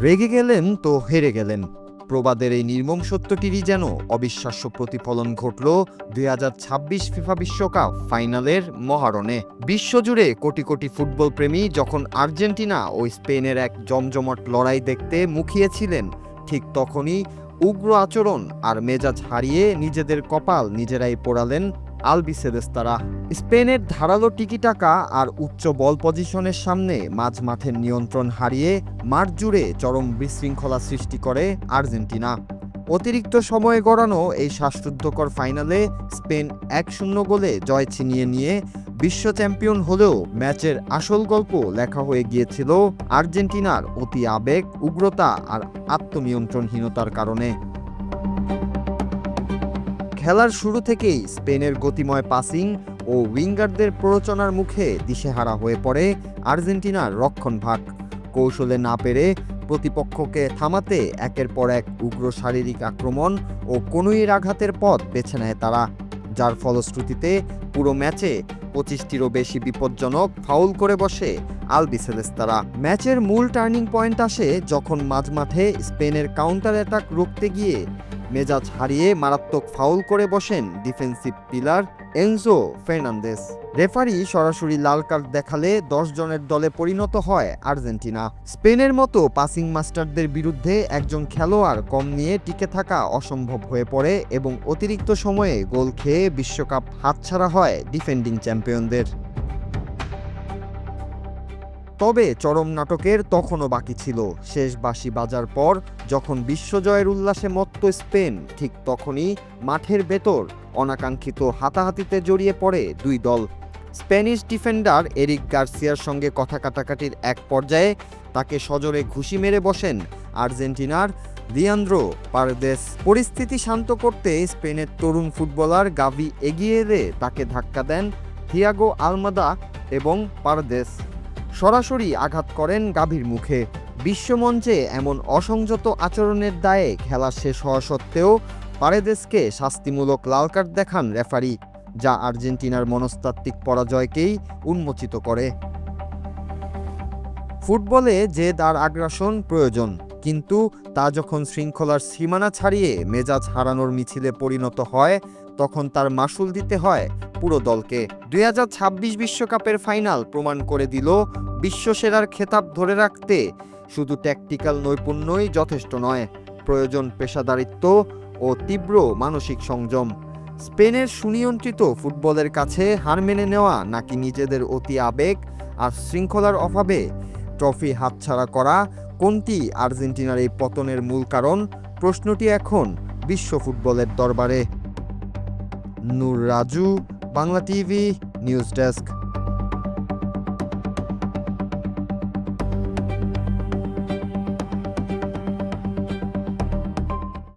রেগে গেলেন তো হেরে গেলেন, প্রবাদের এই নির্মম সত্যটিরই যেন অবিশ্বাস্য প্রতিফলন ঘটল ২০২৬ ফিফা বিশ্বকাপ ফাইনালের মহারণে। বিশ্বজুড়ে কোটি কোটি ফুটবল প্রেমী যখন আর্জেন্টিনা ও স্পেনের এক জমজমাট লড়াই দেখতে মুখিয়েছিলেন, ঠিক তখনই উগ্র আচরণ আর মেজাজ হারিয়ে নিজেদের কপাল নিজেরাই পোড়ালেন আলবিসেলেস্তারা। স্পেনের ধারালো টিকিটাকা আর উচ্চ বল পজিশনের সামনে মাঝ মাঠের নিয়ন্ত্রণ হারিয়ে মাঠ জুড়ে চরম বিশৃঙ্খলা সৃষ্টি করে আর্জেন্টিনা। অতিরিক্ত সময়ে গড়ানো এই শ্বাসরুদ্ধকর ফাইনালে স্পেন ১-০ গোলে জয় ছিনিয়ে নিয়ে বিশ্ব চ্যাম্পিয়ন হলেও ম্যাচের আসল গল্প লেখা হয়ে গিয়েছিল আর্জেন্টিনার অতি আবেগ, উগ্রতা আর আত্মনিয়ন্ত্রণহীনতার কারণে। খেলার শুরু থেকেই স্পেনের গতিময় পাসিং ও উইঙ্গারদের প্ররোচনার মুখে দিশেহারা হয়ে পড়ে আর্জেন্টিনার রক্ষণভাগ। কৌশলে না পেরে প্রতিপক্ষকে থামাতে একের পর এক উগ্র শারীরিক আক্রমণ ও কনুইয়ের আঘাতের পথ বেছে নেয় তারা, যার ফলশ্রুতিতে পুরো ম্যাচে ২৫টিরও বেশি বিপজ্জনক ফাউল করে বসে আলবিসেলেস্তারা। ম্যাচের মূল টার্নিং পয়েন্ট আসে যখন মাঝমাঠে স্পেনের কাউন্টার অ্যাটাক রুখতে গিয়ে মেজাজ হারিয়ে মারাত্মক ফাউল করে বসেন defensive pillar Enzo Fernandez. Referee সরাসরি লাল কার্ড দেখালে ১০ জনের দলে পরিণত হয় আর্জেন্টিনা। স্পেনের মতো পাসিং মাস্টারদের বিরুদ্ধে একজন খেলোয়াড় কম নিয়ে টিকে থাকা অসম্ভব হয়ে পড়ে এবং অতিরিক্ত সময়ে গোল খেয়ে বিশ্বকাপ হাতছাড়া হয় ডিফেন্ডিং চ্যাম্পিয়নদের। তবে চরম নাটকের তখনও বাকি ছিল। শেষ বাঁশি বাজার পর যখন বিশ্বজয়ের উল্লাসে মত্ত স্পেন, ঠিক তখনই মাঠের ভেতর অনাকাঙ্ক্ষিত হাতাহাতিতে জড়িয়ে পড়ে দুই দল। স্প্যানিশ ডিফেন্ডার এরিক গার্সিয়ার সঙ্গে কথা কাটাকাটির এক পর্যায়ে তাকে সজোরে ঘুষি মেরে বসেন আর্জেন্টিনার লিয়ান্দ্রো পারেদেস। পরিস্থিতি শান্ত করতে স্পেনের তরুণ ফুটবলার গাভি এগিয়ে এলে তাকে ধাক্কা দেন থিয়াগো আলমাদা এবং পারেদেস সরাসরি আঘাত করেন গাভীর মুখে। বিশ্বমঞ্চে এমন অসংযত আচরণের দায়ে খেলা শেষ হওয়া সত্ত্বেও পারেদেসকে শাস্তিমূলক লাল কার্ড দেখান রেফারি, যা আর্জেন্টিনার মনস্তাত্ত্বিক পরাজয়কেই উন্মোচিত করে। ফুটবলে জেদ আর আগ্রাসন প্রয়োজন, কিন্তু তা যখন শৃঙ্খলার সীমানা ছাড়িয়ে মেজাজ হারানোর মিছিলে পরিণত হয়, তখন তার মাসুল দিতে হয় পুরো দলকে। ২০২৬ বিশ্বকাপের ফাইনাল প্রমাণ করে দিল বিশ্বসেরার খেতাব ধরে রাখতে শুধু ট্যাকটিক্যাল নৈপুণ্যই যথেষ্ট নয়, প্রয়োজন পেশাদারিত্ব ও তীব্র মানসিক সংযম। স্পেনের সুনিয়ন্ত্রিত ফুটবলের কাছে হার মেনে নেওয়া নাকি নিজেদের অতি আবেগ আর শৃঙ্খলার অভাবে ট্রফি হাতছাড়া করা, কোনটি আর্জেন্টিনার এই পতনের মূল কারণ? প্রশ্নটি এখন বিশ্ব ফুটবলের দরবারে। Nur Raju, Bangla TV, news desk.